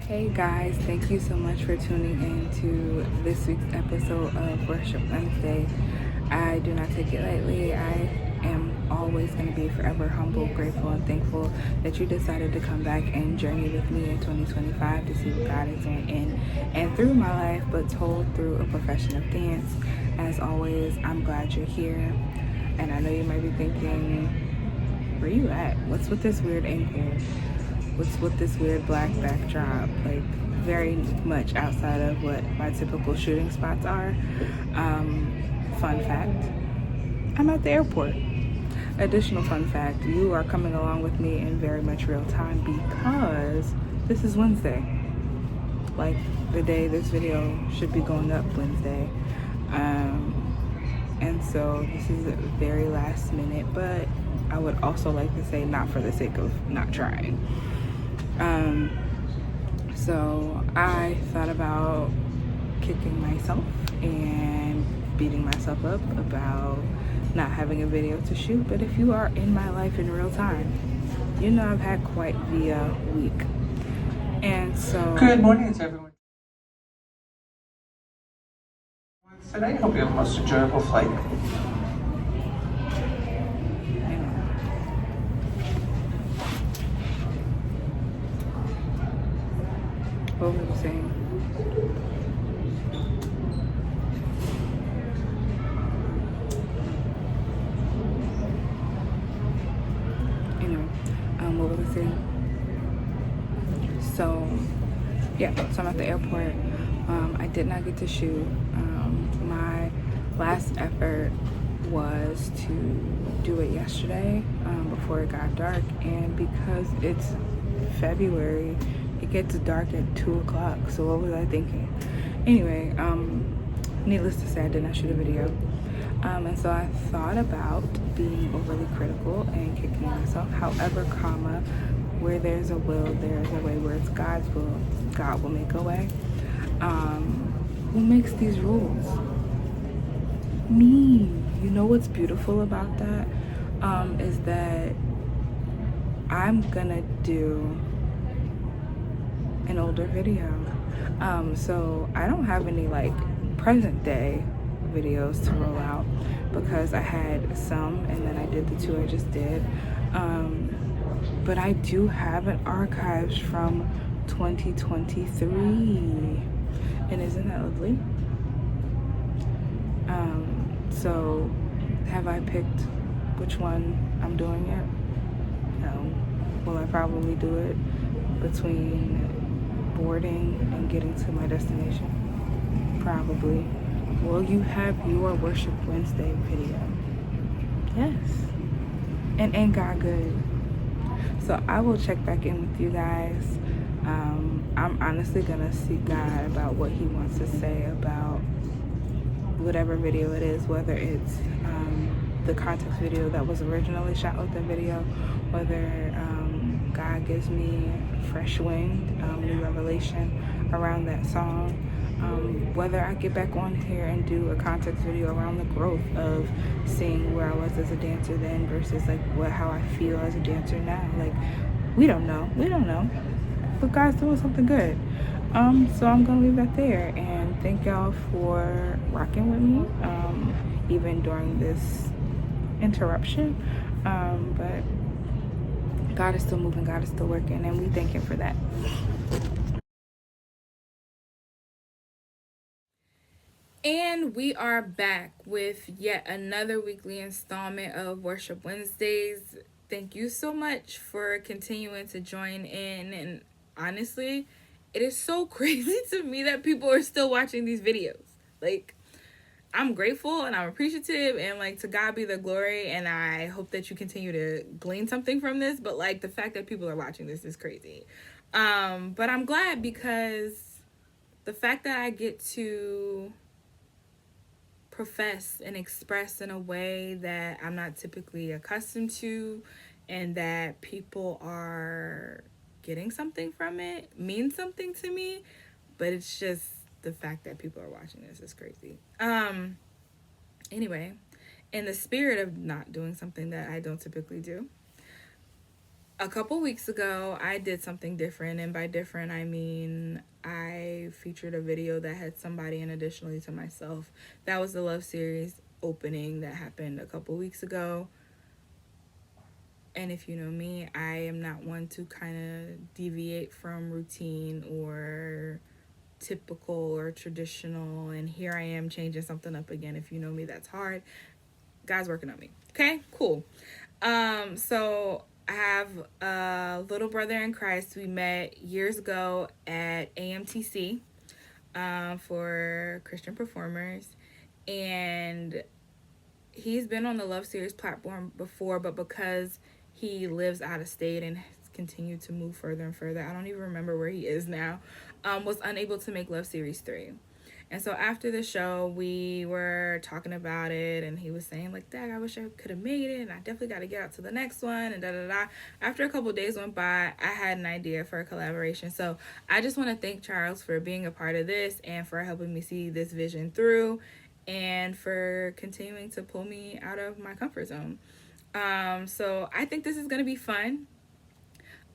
Hey guys, thank you so much for tuning in to this week's episode of Worship Wednesday. I do not take it lightly. I am always going to be forever humble, grateful, and thankful that you decided to come back and journey with me in 2025 to see what God is doing in and through my life, but told through a profession of dance. As always, I'm glad you're here. And I know you might be thinking, where you at? What's with this weird angle? What's with this weird black backdrop? Like, very much outside of what my typical shooting spots are. Fun fact, I'm at the airport. Additional fun fact, you are coming along with me in very much real time because this is Wednesday. Like, the day this video should be going up, Wednesday. And so this is very last minute, but I would also like to say not for the sake of not trying. So I thought about kicking myself and beating myself up about not having a video to shoot. But if you are in my life in real time, you know I've had quite the week. And so... Good morning to everyone. Today, hope you have a most enjoyable flight. What was I saying? Anyway, what was I saying? So, yeah, so I'm at the airport. I did not get to shoot. My last effort was to do it yesterday before it got dark, and because it's February, it gets dark at 2 o'clock. So what was I thinking? Anyway, needless to say, I did not shoot a video. And so I thought about being overly critical and kicking myself. However, where there's a will, there's a way. Where it's God's will, God will make a way. Who makes these rules? Me. You know what's beautiful about that? Is that I'm gonna do an older video. So I don't have any like present day videos to roll out because I had some and then I did the 2 I just did. But I do have an archives from 2023. And isn't that lovely? So have I picked which one I'm doing yet? No. Will I probably do it between boarding and getting to my destination? Probably. Will you have your Worship Wednesday video? Yes. And ain't God good? So I will check back in with you guys. I'm honestly gonna seek God about what he wants to say about whatever video it is, whether it's the context video that was originally shot with the video, whether God gives me fresh wind, new revelation around that song, whether I get back on here and do a context video around the growth of seeing where I was as a dancer then versus like how I feel as a dancer now. Like, we don't know, but God's doing something good. So I'm gonna leave that there, and thank y'all for rocking with me, even during this interruption. But God is still moving, God is still working, and we thank him for that. And we are back with yet another weekly installment of Worship Wednesdays. Thank you so much for continuing to join in. And honestly, it is so crazy to me that people are still watching these videos. Like, I'm grateful and I'm appreciative, and like, to God be the glory, and I hope that you continue to glean something from this. But like, the fact that people are watching this is crazy. But I'm glad, because the fact that I get to profess and express in a way that I'm not typically accustomed to, and that people are getting something from it, means something to me. But it's just the fact that people are watching this is crazy. Anyway, in the spirit of not doing something that I don't typically do, a couple weeks ago, I did something different. And by different, I mean I featured a video that had somebody in additionally to myself. That was the Love Series opening that happened a couple weeks ago. And if you know me, I am not one to kind of deviate from routine or typical or traditional. And here I am changing something up again. If you know me, that's hard. God's working on me. Okay, cool. So I have a little brother in Christ. We met years ago at AMTC for Christian performers. And he's been on the Love Series platform before, but because he lives out of state and has continued to move further and further, I don't even remember where he is now, was unable to make Love Series 3. And so after the show, we were talking about it, and he was saying, like, Dad, I wish I could have made it, and I definitely got to get out to the next one, and da-da-da. After a couple days went by, I had an idea for a collaboration. So I just want to thank Charles for being a part of this and for helping me see this vision through and for continuing to pull me out of my comfort zone. So I think this is going to be fun.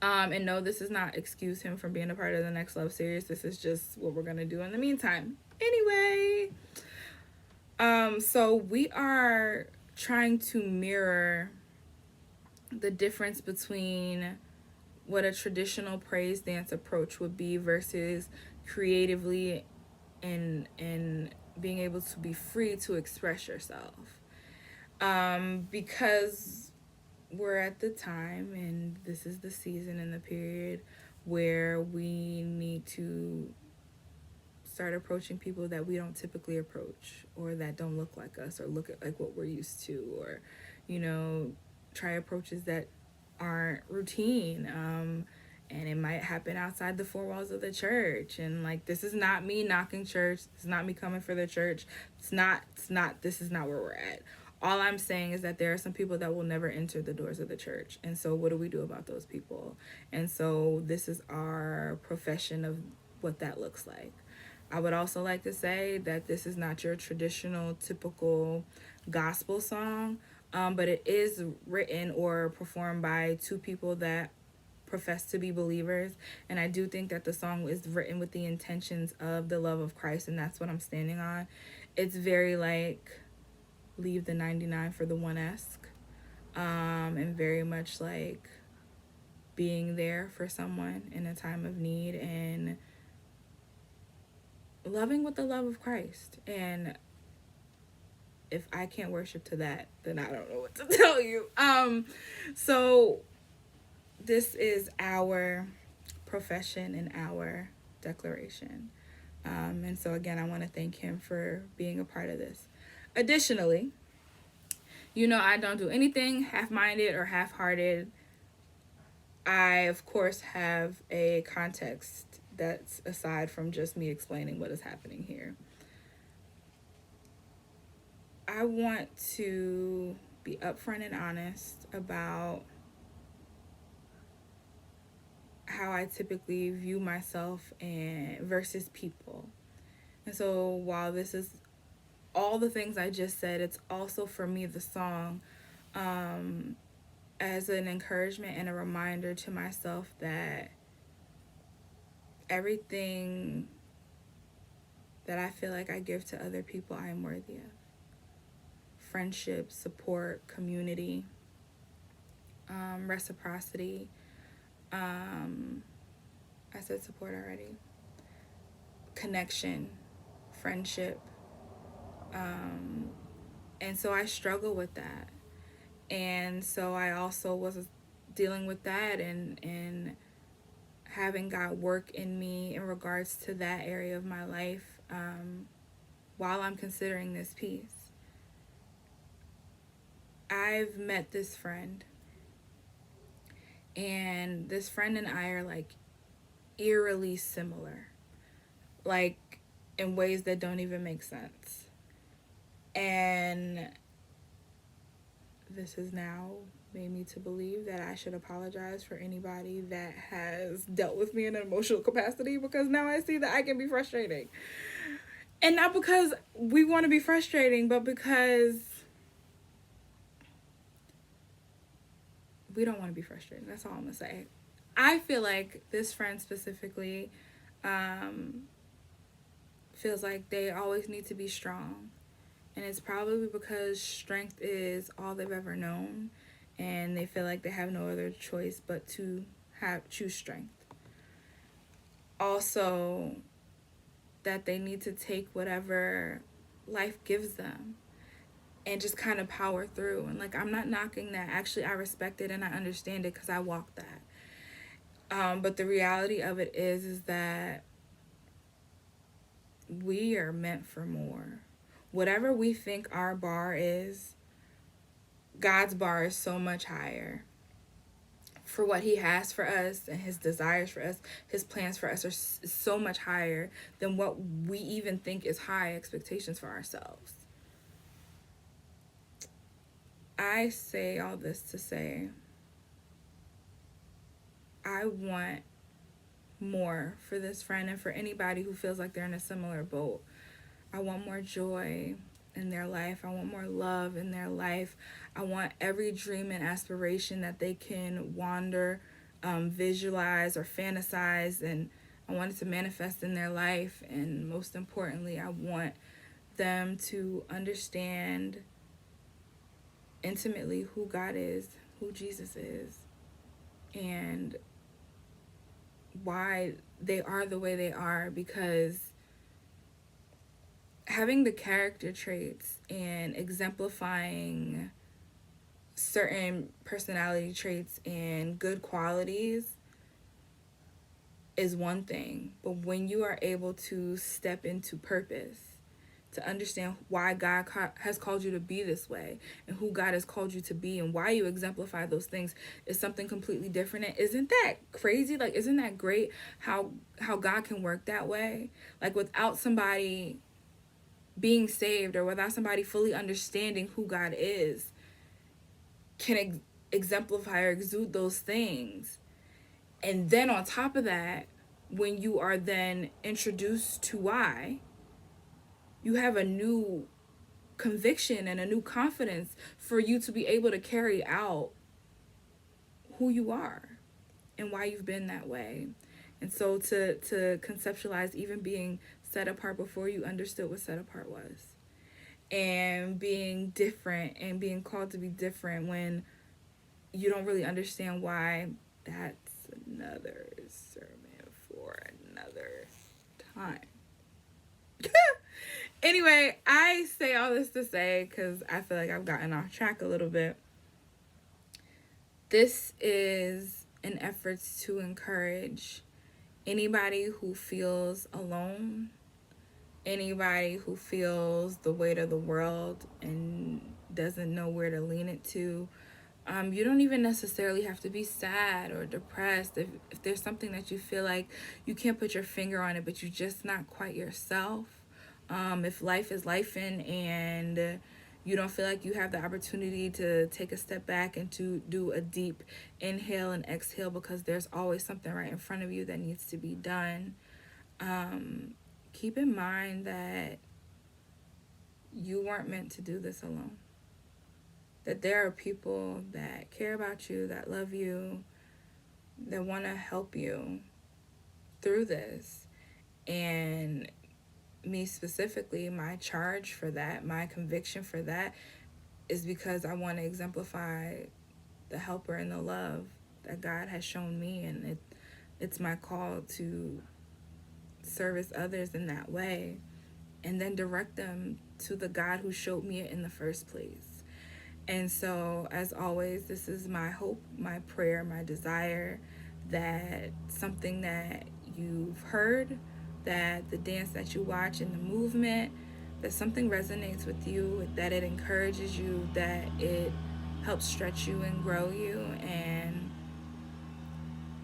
And no, this does not excuse him from being a part of the next Love Series. This is just what we're going to do in the meantime. Anyway, so we are trying to mirror the difference between what a traditional praise dance approach would be versus creatively and being able to be free to express yourself. Because we're at the time, and this is the season and the period where we need to start approaching people that we don't typically approach, or that don't look like us or look like what we're used to, or, you know, try approaches that aren't routine. And it might happen outside the four walls of the church. And like, this is not me knocking church. It's not me coming for the church. This is not where we're at. All I'm saying is that there are some people that will never enter the doors of the church. And so what do we do about those people? And so this is our profession of what that looks like. I would also like to say that this is not your traditional, typical gospel song, but it is written or performed by two people that profess to be believers. And I do think that the song is written with the intentions of the love of Christ, and that's what I'm standing on. It's very like leave the 99 for the one-esque, and very much like being there for someone in a time of need and loving with the love of Christ. And if I can't worship to that, then I don't know what to tell you. So this is our profession and our declaration. And so again, I want to thank him for being a part of this. Additionally, you know, I don't do anything half-minded or half-hearted. I, of course, have a context that's aside from just me explaining what is happening here. I want to be upfront and honest about how I typically view myself and versus people. And so while this is all the things I just said, it's also for me the song as an encouragement and a reminder to myself that everything that I feel like I give to other people, I am worthy of. Friendship, support, community, reciprocity. I said support already. Connection, friendship. And so I struggle with that. And so I also was dealing with that and having God work in me in regards to that area of my life while I'm considering this piece. I've met this friend, and this friend and I are like eerily similar, like in ways that don't even make sense. And this has now made me to believe that I should apologize for anybody that has dealt with me in an emotional capacity, because now I see that I can be frustrating. And not because we want to be frustrating, but because we don't want to be frustrated. That's all I'm going to say. I feel like this friend specifically feels like they always need to be strong. And it's probably because strength is all they've ever known. And they feel like they have no other choice but to choose strength. Also, that they need to take whatever life gives them and just kind of power through. And like, I'm not knocking that. Actually, I respect it and I understand it because I walked that. But the reality of it is that we are meant for more. Whatever we think our bar is, God's bar is so much higher. For what he has for us and his desires for us, his plans for us are so much higher than what we even think is high expectations for ourselves. I say all this to say, I want more for this friend and for anybody who feels like they're in a similar boat. I want more joy in their life. I want more love in their life. I want every dream and aspiration that they can wander, visualize, or fantasize, and I want it to manifest in their life. And most importantly, I want them to understand intimately who God is, who Jesus is, and why they are the way they are, because having the character traits and exemplifying certain personality traits and good qualities is one thing. But when you are able to step into purpose, to understand why God has called you to be this way and who God has called you to be and why you exemplify those things, is something completely different. And isn't that crazy? Like, isn't that great how God can work that way? Like, without somebody being saved or without somebody fully understanding who God is, can exemplify or exude those things. And then on top of that, when you are then introduced to why, you have a new conviction and a new confidence for you to be able to carry out who you are and why you've been that way. And so to conceptualize even being set apart before you understood what set apart was, and being different and being called to be different when you don't really understand why, that's another sermon for another time. Anyway, I say all this to say, because I feel like I've gotten off track a little bit. This is an effort to encourage anybody who feels alone, anybody who feels the weight of the world and doesn't know where to lean it to. You don't even necessarily have to be sad or depressed. If there's something that you feel like you can't put your finger on it, but you're just not quite yourself. If life is lifing and you don't feel like you have the opportunity to take a step back and to do a deep inhale and exhale because there's always something right in front of you that needs to be done, keep in mind that you weren't meant to do this alone. That there are people that care about you, that love you, that want to help you through this. And me specifically, my charge for that, my conviction for that, is because I want to exemplify the helper and the love that God has shown me. And it's my call to service others in that way and then direct them to the God who showed me it in the first place. And so, as always, this is my hope, my prayer, my desire, that something that you've heard, that the dance that you watch and the movement, that something resonates with you, that it encourages you, that it helps stretch you and grow you, and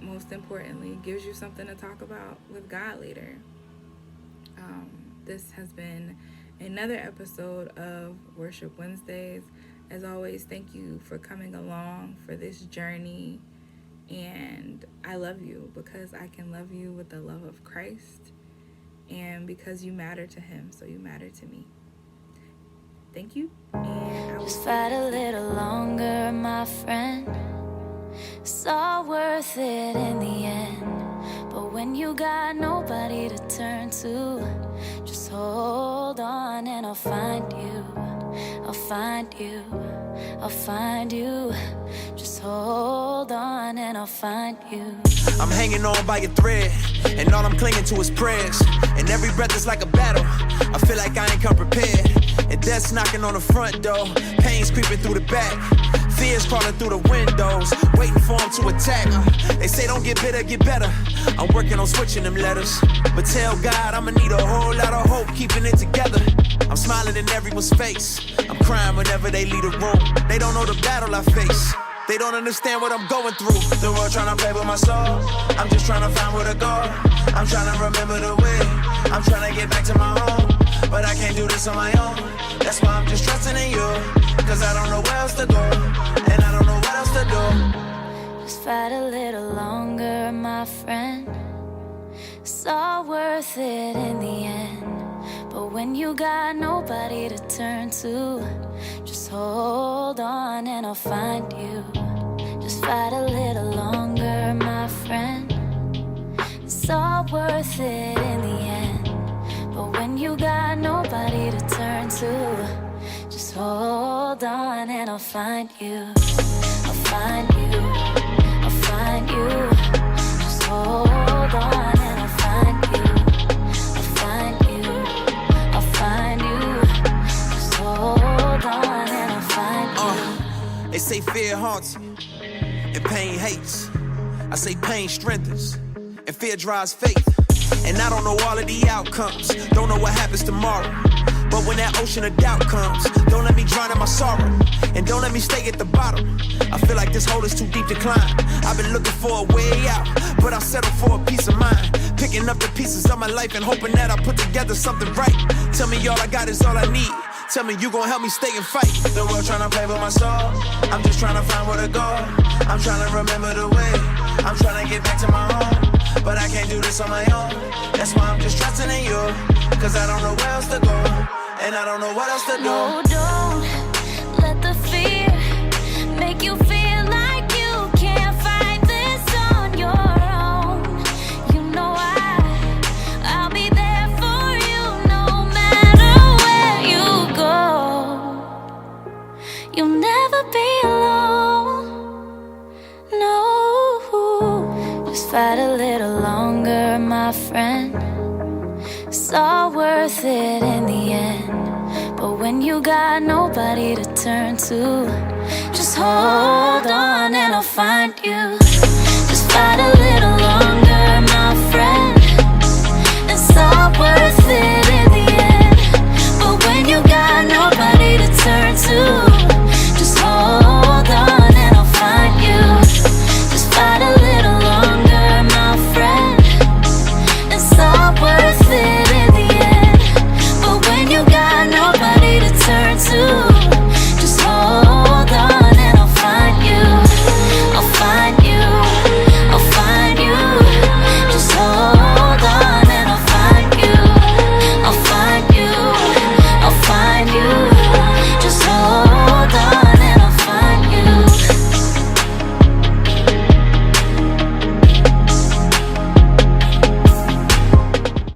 most importantly, gives you something to talk about with God later. This has been another episode of Worship Wednesdays. As always, thank you for coming along for this journey. And I love you because I can love you with the love of Christ. And because you matter to him, so you matter to me. Thank you. And I will just fight a little longer, my friend. It's all worth it in the end. But when you got nobody to turn to, just hold on and I'll find you. I'll find you. I'll find you. Just hold on and I'll find you. I'm hanging on by a thread, and all I'm clinging to is prayers. And every breath is like a battle. I feel like I ain't come prepared. And death's knocking on the front door. Pain's creeping through the back. Fears crawling through the windows, waiting for them to attack. They say don't get bitter, get better. I'm working on switching them letters. But tell God I'ma need a whole lot of hope, keeping it together. I'm smiling in everyone's face. I'm crying whenever they leave the room. They don't know the battle I face. They don't understand what I'm going through. The world trying to play with my soul. I'm just trying to find where to go. I'm trying to remember the way. I'm trying to get back to my home. But I can't do this on my own. That's why I'm just trusting in you. Cause I don't know where else to go. And I don't know what else to do. Just fight a little longer, my friend. It's all worth it in the end. But when you got nobody to turn to, just hold on and I'll find you. Just fight a little longer, my friend. It's all worth it in the end. But when you got nobody to turn to, just hold on and I'll find you. I'll find you. I'll find you. Just hold on and I'll find you. I'll find you. I'll find you. Just hold on and I'll find you. They say fear haunts you, and pain hates. I say pain strengthens, and fear drives faith. And I don't know all of the outcomes, don't know what happens tomorrow. But when that ocean of doubt comes, don't let me drown in my sorrow, and don't let me stay at the bottom. I feel like this hole is too deep to climb. I've been looking for a way out, but I settle for a peace of mind. Picking up the pieces of my life and hoping that I put together something right. Tell me all I got is all I need. Tell me you gon' help me stay and fight. The world tryna play with my soul. I'm just tryna find where to go. I'm tryna remember the way. I'm tryna get back to my home. But I can't do this on my own. That's why I'm just trusting in you. Cause I don't know where else to go. And I don't know what else to do. No, don't let the fear make you feel like you can't fight this on your own. You know I'll be there for you no matter where you go. You'll never be alone. No, just fight a little longer, my friend. It's all worth it in the end. But when you got nobody to turn to, just hold on and I'll find you. Just fight a little